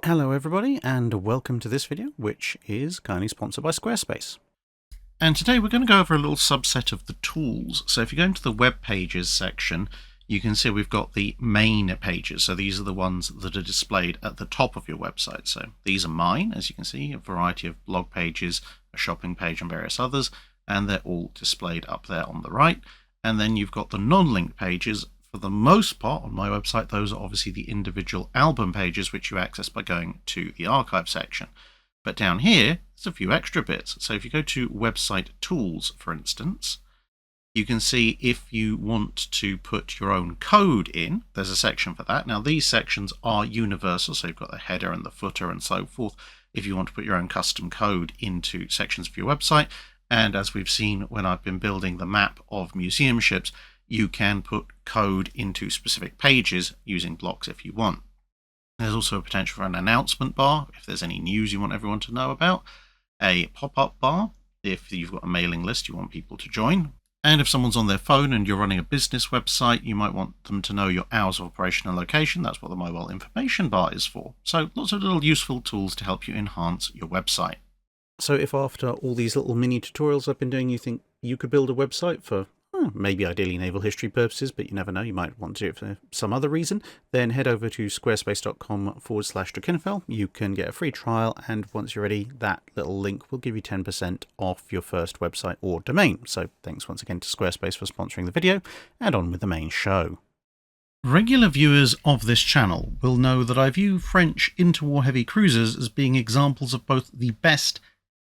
Hello everybody, and welcome to this video, which is kindly sponsored by Squarespace. And today we're going to go over a little subset of the tools. So if you go into the web pages section, you can see we've got the main pages. So these are the ones that are displayed at the top of your website. So these are mine, as you can see, a variety of blog pages, a shopping page and various others, and they're all displayed up there on the right. And then you've got the non-linked pages. For the most part on my website, those are obviously the individual album pages which you access by going to the archive section. But down here, there's a few extra bits. So if you go to website tools, for instance, you can see if you want to put your own code in, there's a section for that. Now these sections are universal, so you've got the header and the footer and so forth, if you want to put your own custom code into sections of your website. And as we've seen when I've been building the map of museum ships, you can put code into specific pages using blocks if you want. There's also a potential for an announcement bar if there's any news you want everyone to know about, a pop-up bar if you've got a mailing list you want people to join, and if someone's on their phone and you're running a business website, you might want them to know your hours of operation and location. That's what the mobile information bar is for. So lots of little useful tools to help you enhance your website. So if after all these little mini tutorials I've been doing you think you could build a website for maybe ideally naval history purposes, but you never know, you might want to do it for some other reason, then head over to squarespace.com/Drakenfell. You can get a free trial, and once you're ready, that little link will give you 10% off your first website or domain. So thanks once again to Squarespace for sponsoring the video, and on with the main show. Regular viewers of this channel will know that I view French interwar heavy cruisers as being examples of both the best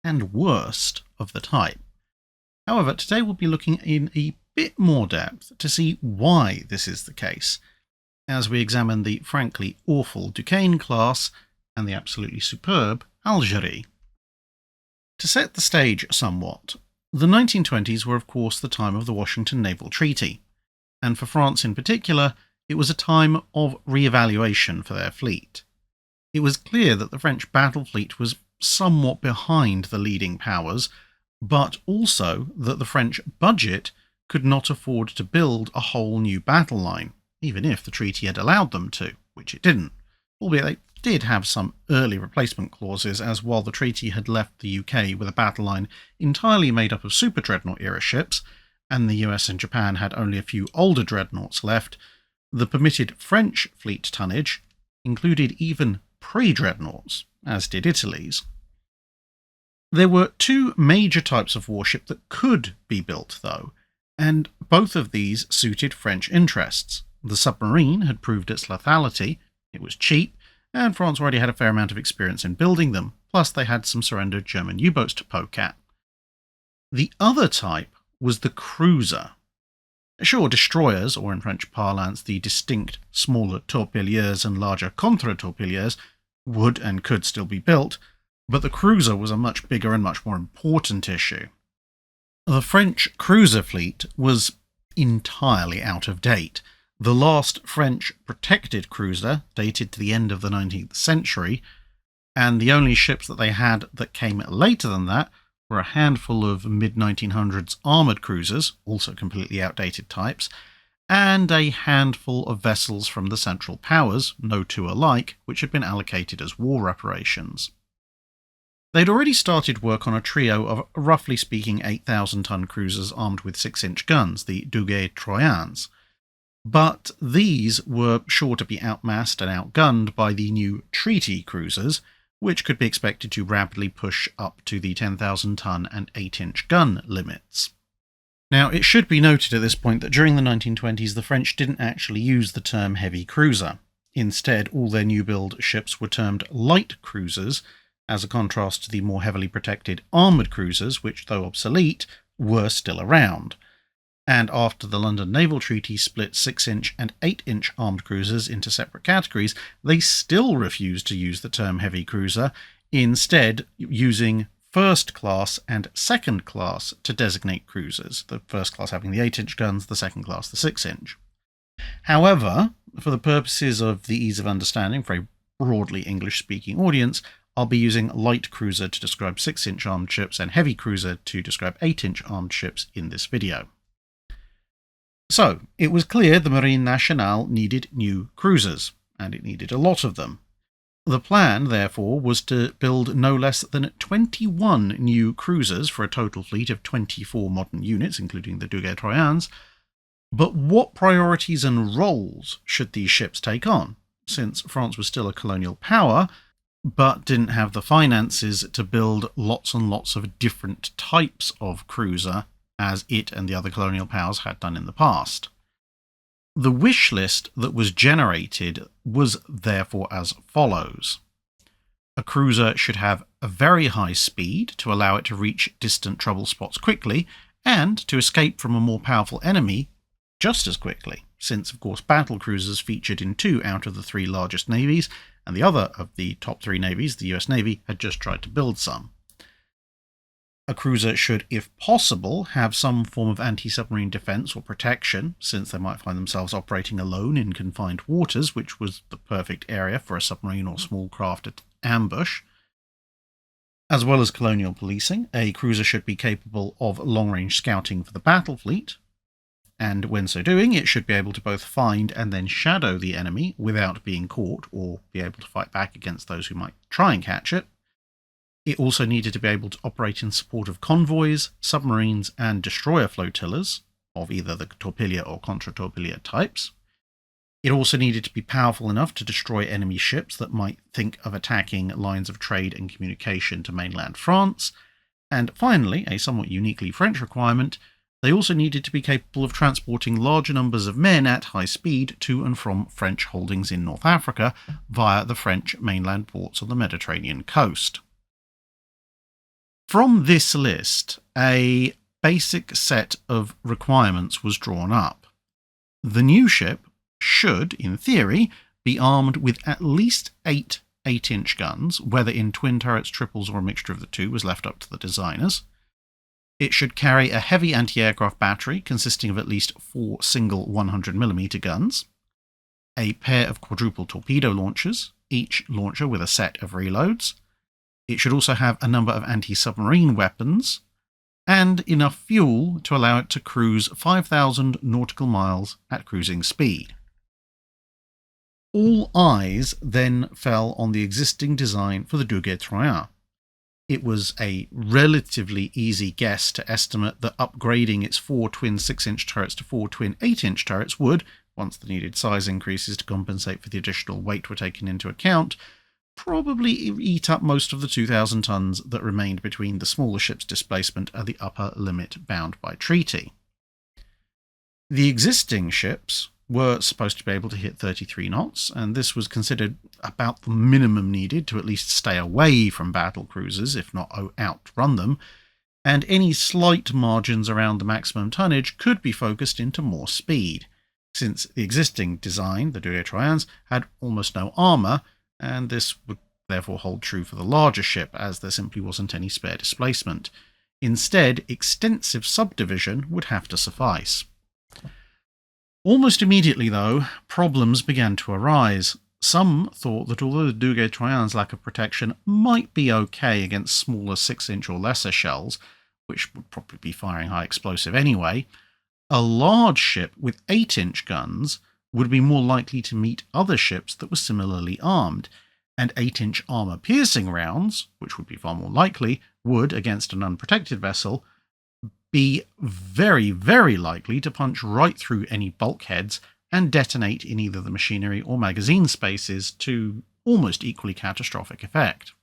and worst of the type. However, today we'll be looking in a bit more depth to see why this is the case, as we examine the frankly awful Duquesne class and the absolutely superb Algerie. To set the stage somewhat, the 1920s were of course the time of the Washington Naval Treaty, and for France in particular, it was a time of re-evaluation for their fleet. It was clear that the French battle fleet was somewhat behind the leading powers, but also that the French budget could not afford to build a whole new battle line, even if the treaty had allowed them to, which it didn't, albeit they did have some early replacement clauses, as while the treaty had left the UK with a battle line entirely made up of super dreadnought era ships, and the US and Japan had only a few older dreadnoughts left, the permitted French fleet tonnage included even pre-dreadnoughts, as did Italy's. There were two major types of warship that could be built, though, and both of these suited French interests. The submarine had proved its lethality, it was cheap, and France already had a fair amount of experience in building them, plus they had some surrendered German U-boats to poke at. The other type was the cruiser. Sure, destroyers, or in French parlance the distinct smaller torpilliers and larger contre-torpilliers, would and could still be built, but the cruiser was a much bigger and much more important issue. The French cruiser fleet was entirely out of date. The last French protected cruiser dated to the end of the 19th century, and the only ships that they had that came later than that were a handful of mid-1900s armoured cruisers, also completely outdated types, and a handful of vessels from the Central Powers, no two alike, which had been allocated as war reparations. They'd already started work on a trio of, roughly speaking, 8,000-ton cruisers armed with 6-inch guns, the Duguay Troyens, but these were sure to be outmassed and outgunned by the new treaty cruisers, which could be expected to rapidly push up to the 10,000-ton and 8-inch gun limits. Now, it should be noted at this point that during the 1920s the French didn't actually use the term heavy cruiser. Instead, all their new-build ships were termed light cruisers, as a contrast to the more heavily protected armoured cruisers, which, though obsolete, were still around. And after the London Naval Treaty split 6-inch and 8-inch armed cruisers into separate categories, they still refused to use the term heavy cruiser, instead using first class and second class to designate cruisers, the first class having the 8-inch guns, the second class the 6-inch. However, for the purposes of the ease of understanding for a broadly English-speaking audience, I'll be using light cruiser to describe 6-inch armed ships and heavy cruiser to describe 8-inch armed ships in this video. So, it was clear the Marine Nationale needed new cruisers, and it needed a lot of them. The plan, therefore, was to build no less than 21 new cruisers for a total fleet of 24 modern units, including the Duguay-Troyens. But what priorities and roles should these ships take on, since France was still a colonial power, but didn't have the finances to build lots and lots of different types of cruiser, as it and the other colonial powers had done in the past? The wish list that was generated was therefore as follows. A cruiser should have a very high speed to allow it to reach distant trouble spots quickly, and to escape from a more powerful enemy just as quickly, since of course battle cruisers featured in 2 out of the 3 largest navies, and the other of the top 3 navies, the US Navy, had just tried to build some. A cruiser should, if possible, have some form of anti-submarine defense or protection, since they might find themselves operating alone in confined waters, which was the perfect area for a submarine or small craft ambush. As well as colonial policing, a cruiser should be capable of long-range scouting for the battle fleet, and when so doing, it should be able to both find and then shadow the enemy without being caught, or be able to fight back against those who might try and catch it. It also needed to be able to operate in support of convoys, submarines, and destroyer flotillas, of either the torpilla or contra-torpilla types. It also needed to be powerful enough to destroy enemy ships that might think of attacking lines of trade and communication to mainland France. And finally, a somewhat uniquely French requirement, they also needed to be capable of transporting larger numbers of men at high speed to and from French holdings in North Africa via the French mainland ports on the Mediterranean coast. From this list, a basic set of requirements was drawn up. The new ship should, in theory, be armed with at least 8 8-inch guns, whether in twin turrets, triples, or a mixture of the two was left up to the designers. It should carry a heavy anti-aircraft battery consisting of at least 4 single 100mm guns, a pair of quadruple torpedo launchers, each launcher with a set of reloads. It should also have a number of anti-submarine weapons, and enough fuel to allow it to cruise 5,000 nautical miles at cruising speed. All eyes then fell on the existing design for the Duguay-Troyen. It was a relatively easy guess to estimate that upgrading its 4 twin 6-inch turrets to 4 twin 8-inch turrets would, once the needed size increases to compensate for the additional weight were taken into account, probably eat up most of the 2,000 tons that remained between the smaller ship's displacement and the upper limit bound by treaty. The existing ships were supposed to be able to hit 33 knots, and this was considered about the minimum needed to at least stay away from battle cruisers, if not outrun them, and any slight margins around the maximum tonnage could be focused into more speed, since the existing design, the Duguay-Troyens, had almost no armour, and this would therefore hold true for the larger ship, as there simply wasn't any spare displacement. Instead, extensive subdivision would have to suffice. Almost immediately, though, problems began to arise. Some thought that although the Duguay-Troyen's lack of protection might be okay against smaller 6-inch or lesser shells, which would probably be firing high explosive anyway, a large ship with 8-inch guns would be more likely to meet other ships that were similarly armed, and 8-inch armour-piercing rounds, which would be far more likely, would, against an unprotected vessel, be very, very likely to punch right through any bulkheads and detonate in either the machinery or magazine spaces to almost equally catastrophic effect.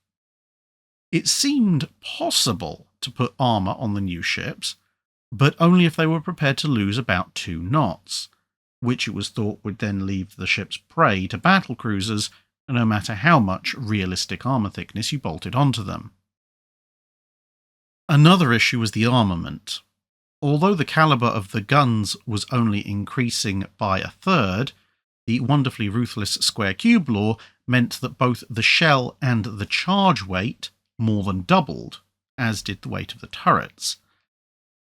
It seemed possible to put armour on the new ships, but only if they were prepared to lose about 2 knots, which it was thought would then leave the ships prey to battle cruisers, no matter how much realistic armour thickness you bolted onto them. Another issue was the armament. Although the calibre of the guns was only increasing by 1/3, the wonderfully ruthless square-cube law meant that both the shell and the charge weight more than doubled, as did the weight of the turrets.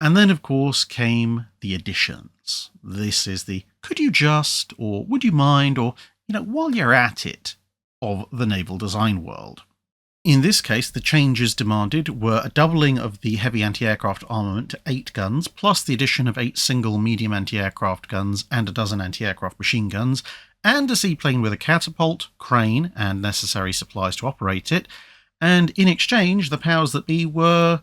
And then, of course, came the additions. This is the could you just, or would you mind, or, while you're at it, of the naval design world. In this case, the changes demanded were a doubling of the heavy anti-aircraft armament to 8 guns, plus the addition of 8 single medium anti-aircraft guns and a dozen anti-aircraft machine guns, and a seaplane with a catapult, crane, and necessary supplies to operate it, and in exchange the powers that be were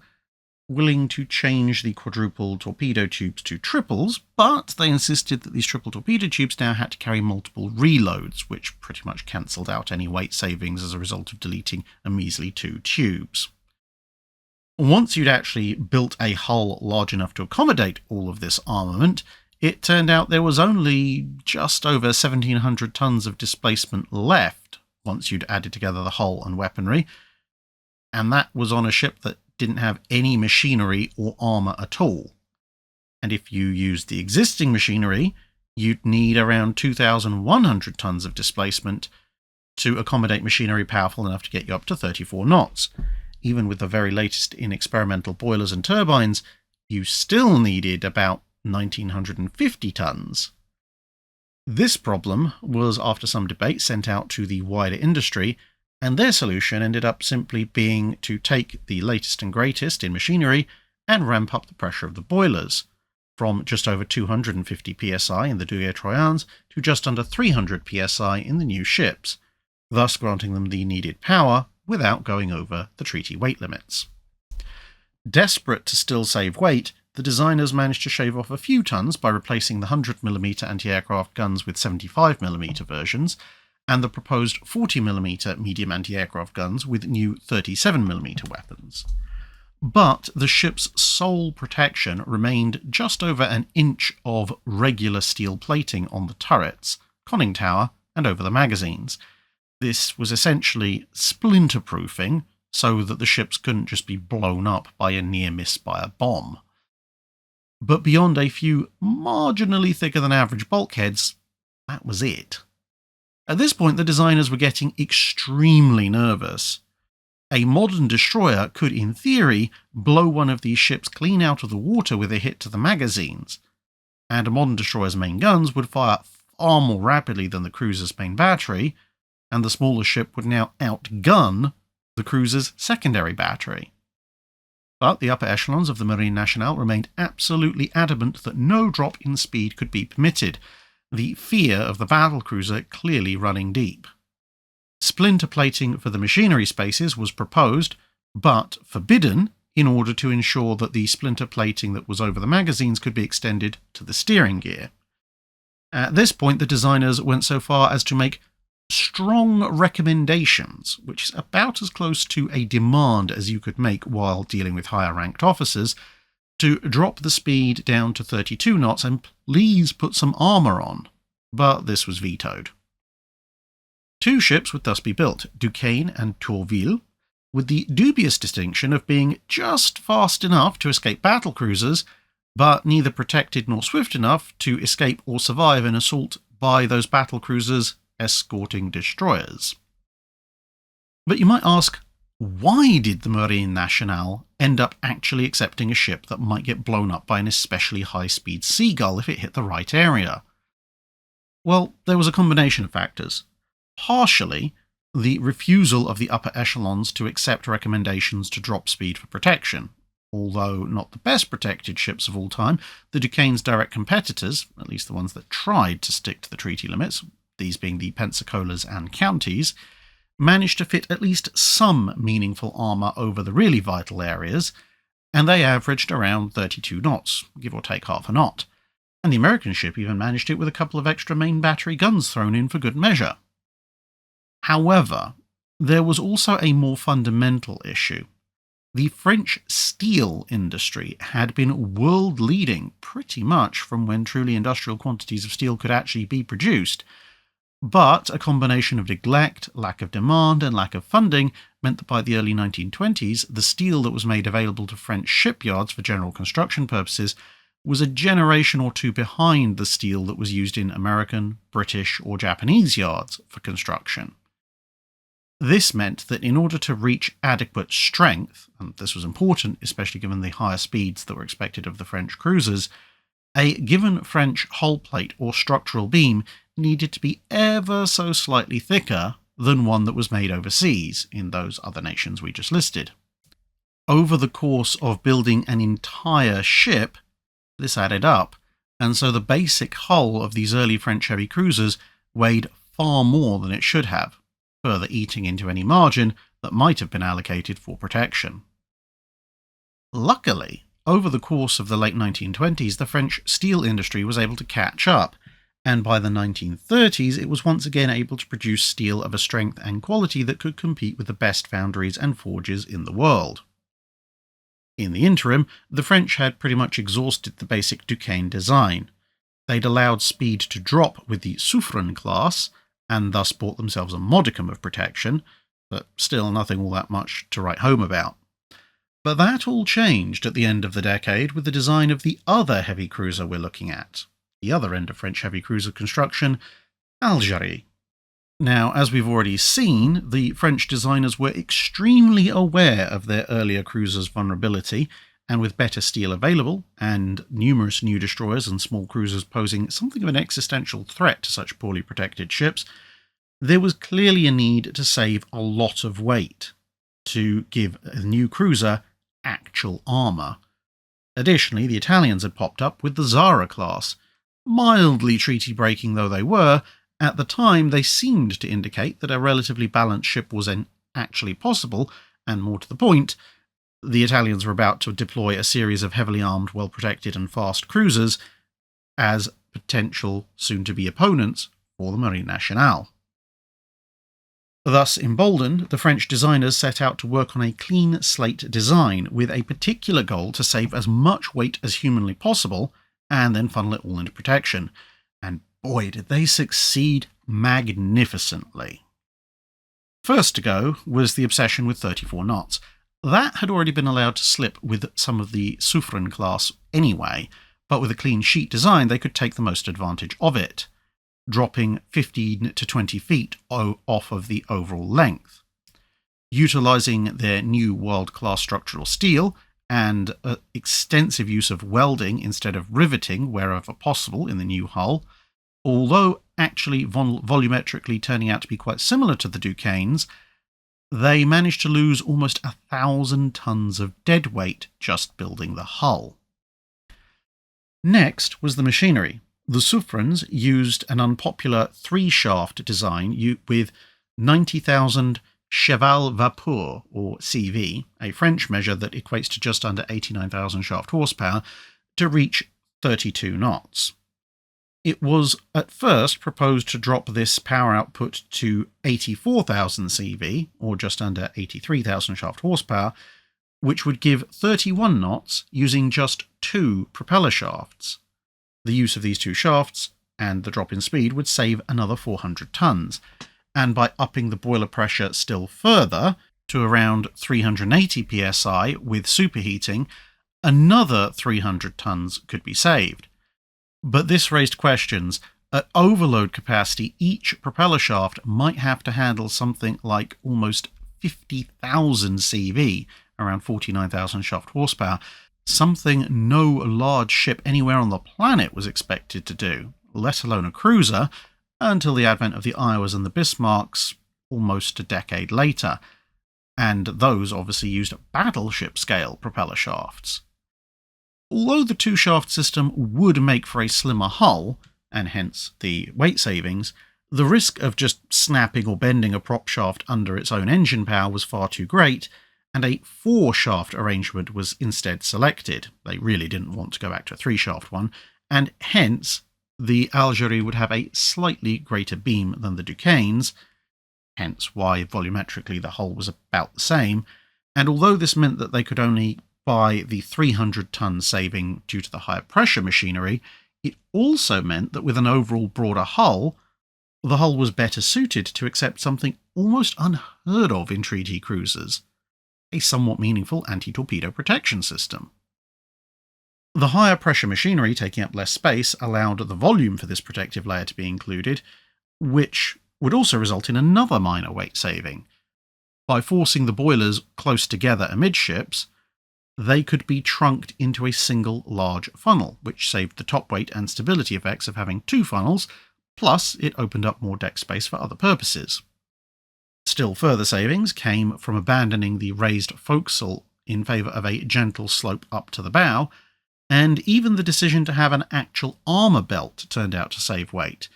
willing to change the quadruple torpedo tubes to triples, but they insisted that these triple torpedo tubes now had to carry multiple reloads, which pretty much cancelled out any weight savings as a result of deleting a measly 2 tubes. Once you'd actually built a hull large enough to accommodate all of this armament, it turned out there was only just over 1,700 tons of displacement left once you'd added together the hull and weaponry, and that was on a ship that didn't have any machinery or armour at all. And if you used the existing machinery, you'd need around 2,100 tons of displacement to accommodate machinery powerful enough to get you up to 34 knots. Even with the very latest in experimental boilers and turbines, you still needed about 1,950 tons. This problem was, after some debate, sent out to the wider industry, and their solution ended up simply being to take the latest and greatest in machinery and ramp up the pressure of the boilers, from just over 250 psi in the Douai Troyens to just under 300 psi in the new ships, thus granting them the needed power without going over the treaty weight limits. Desperate to still save weight, the designers managed to shave off a few tons by replacing the 100mm anti-aircraft guns with 75mm versions, and the proposed 40mm medium anti-aircraft guns with new 37mm weapons. But the ship's sole protection remained just over an inch of regular steel plating on the turrets, conning tower, and over the magazines. This was essentially splinter-proofing, so that the ships couldn't just be blown up by a near miss by a bomb. But beyond a few marginally thicker than average bulkheads, that was it. At this point, the designers were getting extremely nervous. A modern destroyer could, in theory, blow one of these ships clean out of the water with a hit to the magazines, and a modern destroyer's main guns would fire far more rapidly than the cruiser's main battery, and the smaller ship would now outgun the cruiser's secondary battery. But the upper echelons of the Marine Nationale remained absolutely adamant that no drop in speed could be permitted, the fear of the battlecruiser clearly running deep. Splinter plating for the machinery spaces was proposed, but forbidden, in order to ensure that the splinter plating that was over the magazines could be extended to the steering gear. At this point, the designers went so far as to make strong recommendations, which is about as close to a demand as you could make while dealing with higher ranked officers, to drop the speed down to 32 knots and please put some armour on, but this was vetoed. 2 ships would thus be built, Duquesne and Tourville, with the dubious distinction of being just fast enough to escape battlecruisers, but neither protected nor swift enough to escape or survive an assault by those battlecruisers escorting destroyers. But you might ask, why did the Marine Nationale end up actually accepting a ship that might get blown up by an especially high-speed seagull if it hit the right area? Well, there was a combination of factors. Partially, the refusal of the upper echelons to accept recommendations to drop speed for protection. Although not the best protected ships of all time, the Duquesne's direct competitors, at least the ones that tried to stick to the treaty limits, these being the Pensacola's and Counties, managed to fit at least some meaningful armour over the really vital areas, and they averaged around 32 knots, give or take half a knot. And the American ship even managed it with a couple of extra main battery guns thrown in for good measure. However, there was also a more fundamental issue. The French steel industry had been world-leading pretty much from when truly industrial quantities of steel could actually be produced, but a combination of neglect, lack of demand, and lack of funding meant that by the early 1920s, the steel that was made available to French shipyards for general construction purposes was a generation or two behind the steel that was used in American, British, or Japanese yards for construction. This meant that in order to reach adequate strength, and this was important, especially given the higher speeds that were expected of the French cruisers, a given French hull plate or structural beam needed to be ever so slightly thicker than one that was made overseas in those other nations we just listed. Over the course of building an entire ship, this added up, and so the basic hull of these early French heavy cruisers weighed far more than it should have, further eating into any margin that might have been allocated for protection. Luckily, over the course of the late 1920s, the French steel industry was able to catch up, and by the 1930s it was once again able to produce steel of a strength and quality that could compete with the best foundries and forges in the world. In the interim, the French had pretty much exhausted the basic Duquesne design. They'd allowed speed to drop with the Suffren class, and thus bought themselves a modicum of protection, but still nothing all that much to write home about. But that all changed at the end of the decade with the design of the other heavy cruiser we're looking at, the other end of French heavy cruiser construction, Algerie. Now, as we've already seen, the French designers were extremely aware of their earlier cruisers' vulnerability, and with better steel available, and numerous new destroyers and small cruisers posing something of an existential threat to such poorly protected ships, there was clearly a need to save a lot of weight, to give a new cruiser actual armour. Additionally, the Italians had popped up with the Zara class. Mildly treaty-breaking though they were, at the time they seemed to indicate that a relatively balanced ship was actually possible, and more to the point, the Italians were about to deploy a series of heavily armed, well-protected and fast cruisers as potential soon-to-be opponents for the Marine Nationale. Thus emboldened, the French designers set out to work on a clean slate design with a particular goal to save as much weight as humanly possible and then funnel it all into protection. And boy, did they succeed magnificently. First to go was the obsession with 34 knots. That had already been allowed to slip with some of the Suffren class anyway, but with a clean sheet design they could take the most advantage of it, dropping 15 to 20 feet off of the overall length. Utilising their new world-class structural steel and extensive use of welding instead of riveting wherever possible in the new hull, although actually volumetrically turning out to be quite similar to the Duquesnes, they managed to lose almost 1,000 tons of dead weight just building the hull. Next was the machinery. The Suffrens used an unpopular three-shaft design with 90,000 cheval vapeur, or CV, a French measure that equates to just under 89,000 shaft horsepower, to reach 32 knots. It was at first proposed to drop this power output to 84,000 CV, or just under 83,000 shaft horsepower, which would give 31 knots using just 2 propeller shafts. The use of these 2 shafts and the drop in speed would save another 400 tons, and by upping the boiler pressure still further to around 380 psi with superheating, another 300 tons could be saved. But this raised questions. At overload capacity, each propeller shaft might have to handle something like almost 50,000 CV, around 49,000 shaft horsepower, something no large ship anywhere on the planet was expected to do, let alone a cruiser, until the advent of the Iowas and the Bismarcks almost a decade later, and those obviously used battleship-scale propeller shafts. Although the 2-shaft system would make for a slimmer hull, and hence the weight savings, the risk of just snapping or bending a prop shaft under its own engine power was far too great, and a 4-shaft arrangement was instead selected. They really didn't want to go back to a 3-shaft one, and hence the Algerie would have a slightly greater beam than the Duquesnes, hence why volumetrically the hull was about the same, and although this meant that they could only buy the 300-ton saving due to the higher pressure machinery, it also meant that with an overall broader hull, the hull was better suited to accept something almost unheard of in treaty cruisers, a somewhat meaningful anti-torpedo protection system. The higher pressure machinery taking up less space allowed the volume for this protective layer to be included, which would also result in another minor weight saving. By forcing the boilers close together amidships, they could be trunked into a single large funnel, which saved the top weight and stability effects of having 2 funnels, plus it opened up more deck space for other purposes. Still further savings came from abandoning the raised forecastle in favour of a gentle slope up to the bow, and even the decision to have an actual armour belt turned out to save weight.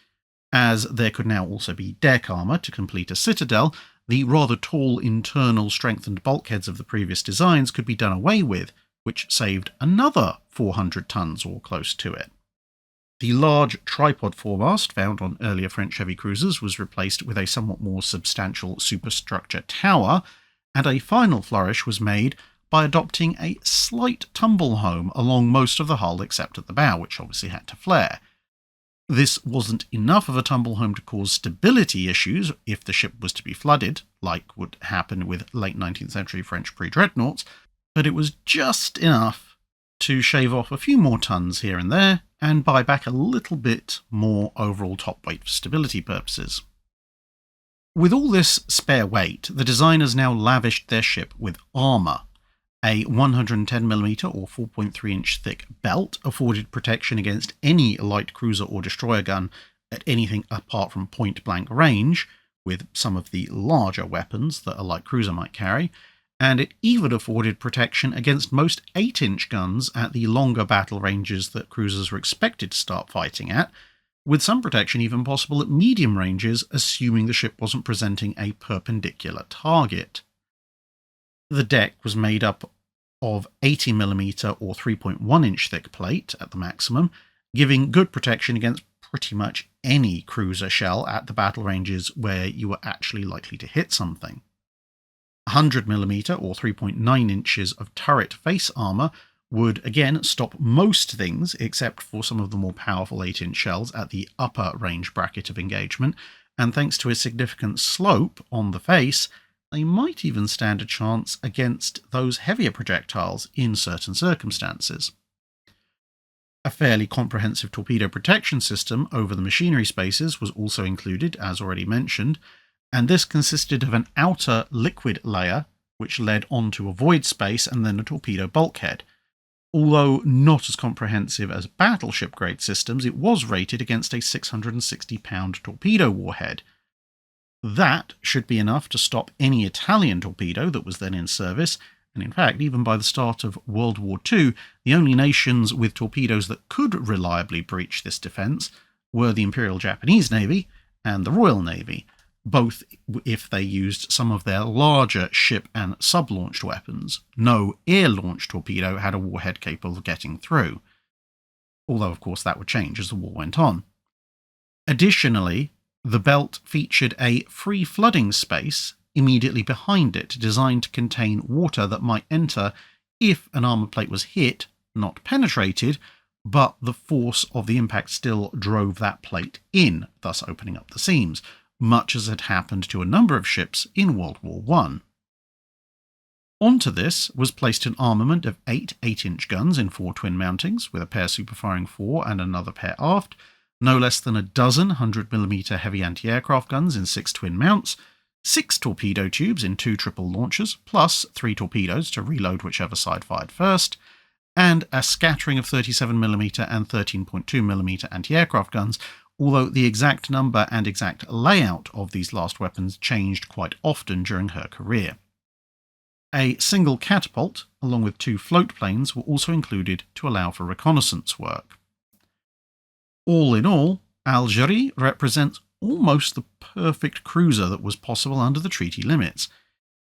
As there could now also be deck armour to complete a citadel, the rather tall internal strengthened bulkheads of the previous designs could be done away with, which saved another 400 tons or close to it. The large tripod foremast found on earlier French heavy cruisers was replaced with a somewhat more substantial superstructure tower, and a final flourish was made by adopting a slight tumble home along most of the hull except at the bow, which obviously had to flare. This wasn't enough of a tumble home to cause stability issues if the ship was to be flooded, like would happen with late 19th century French pre-dreadnoughts, but it was just enough to shave off a few more tons here and there and buy back a little bit more overall top weight for stability purposes. With all this spare weight, the designers now lavished their ship with armour. A 110mm or 4.3-inch thick belt afforded protection against any light cruiser or destroyer gun at anything apart from point-blank range, with some of the larger weapons that a light cruiser might carry, and it even afforded protection against most 8-inch guns at the longer battle ranges that cruisers were expected to start fighting at, with some protection even possible at medium ranges, assuming the ship wasn't presenting a perpendicular target. The deck was made up of 80mm or 3.1-inch thick plate at the maximum, giving good protection against pretty much any cruiser shell at the battle ranges where you were actually likely to hit something. 100mm or 3.9 inches of turret face armour would again stop most things except for some of the more powerful 8-inch shells at the upper range bracket of engagement, and thanks to a significant slope on the face, they might even stand a chance against those heavier projectiles in certain circumstances. A fairly comprehensive torpedo protection system over the machinery spaces was also included, as already mentioned, and this consisted of an outer liquid layer which led onto a void space and then a torpedo bulkhead. Although not as comprehensive as battleship-grade systems, it was rated against a 660-pound torpedo warhead. That should be enough to stop any Italian torpedo that was then in service, and in fact, even by the start of World War II, the only nations with torpedoes that could reliably breach this defence were the Imperial Japanese Navy and the Royal Navy, both if they used some of their larger ship and sub-launched weapons. No air-launched torpedo had a warhead capable of getting through, although of course that would change as the war went on. Additionally, the belt featured a free flooding space immediately behind it, designed to contain water that might enter if an armour plate was hit, not penetrated, but the force of the impact still drove that plate in, thus opening up the seams, much as had happened to a number of ships in World War I. Onto this was placed an armament of 8 8-inch guns in 4 twin mountings, with a pair superfiring fore and another pair aft, no less than a dozen 100mm heavy anti-aircraft guns in 6 twin mounts, 6 torpedo tubes in 2 triple launchers, plus 3 torpedoes to reload whichever side fired first, and a scattering of 37mm and 13.2mm anti-aircraft guns, although the exact number and exact layout of these last weapons changed quite often during her career. A single catapult, along with 2 float planes, were also included to allow for reconnaissance work. All in all, Algerie represents almost the perfect cruiser that was possible under the treaty limits.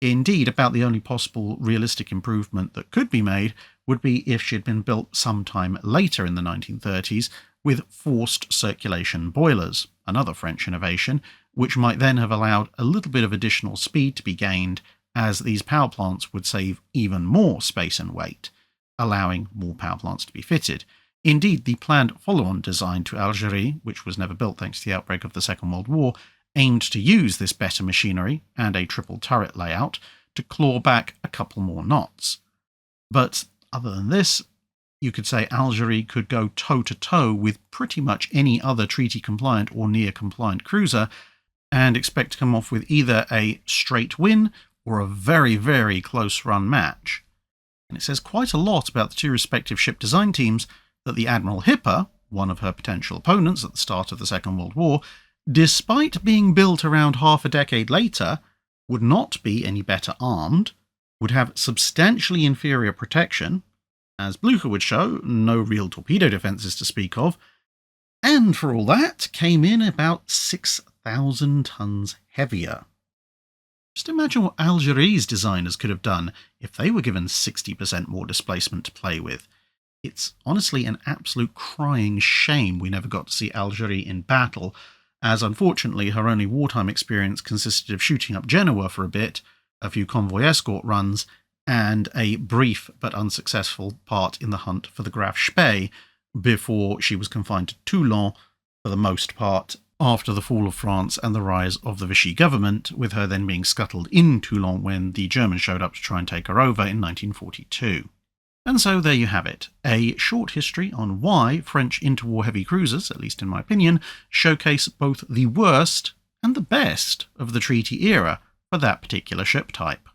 Indeed, about the only possible realistic improvement that could be made would be if she had been built sometime later in the 1930s with forced circulation boilers, another French innovation, which might then have allowed a little bit of additional speed to be gained, as these power plants would save even more space and weight, allowing more power plants to be fitted. Indeed, the planned follow-on design to Algerie, which was never built thanks to the outbreak of the Second World War, aimed to use this better machinery and a triple turret layout to claw back a couple more knots. But other than this, you could say Algerie could go toe-to-toe with pretty much any other treaty-compliant or near-compliant cruiser and expect to come off with either a straight win or a very, very close-run match. And it says quite a lot about the 2 respective ship design teams that the Admiral Hipper, one of her potential opponents at the start of the Second World War, despite being built around half a decade later, would not be any better armed, would have substantially inferior protection, as Blucher would show, no real torpedo defences to speak of, And for all that, came in about 6,000 tons heavier. Just imagine what Algeri's designers could have done if they were given 60% more displacement to play with. It's honestly an absolute crying shame we never got to see Algerie in battle, as unfortunately her only wartime experience consisted of shooting up Genoa for a bit, a few convoy escort runs, and a brief but unsuccessful part in the hunt for the Graf Spee, before she was confined to Toulon for the most part after the fall of France and the rise of the Vichy government, with her then being scuttled in Toulon when the Germans showed up to try and take her over in 1942. And so there you have it, a short history on why French interwar heavy cruisers, at least in my opinion, showcase both the worst and the best of the treaty era for that particular ship type.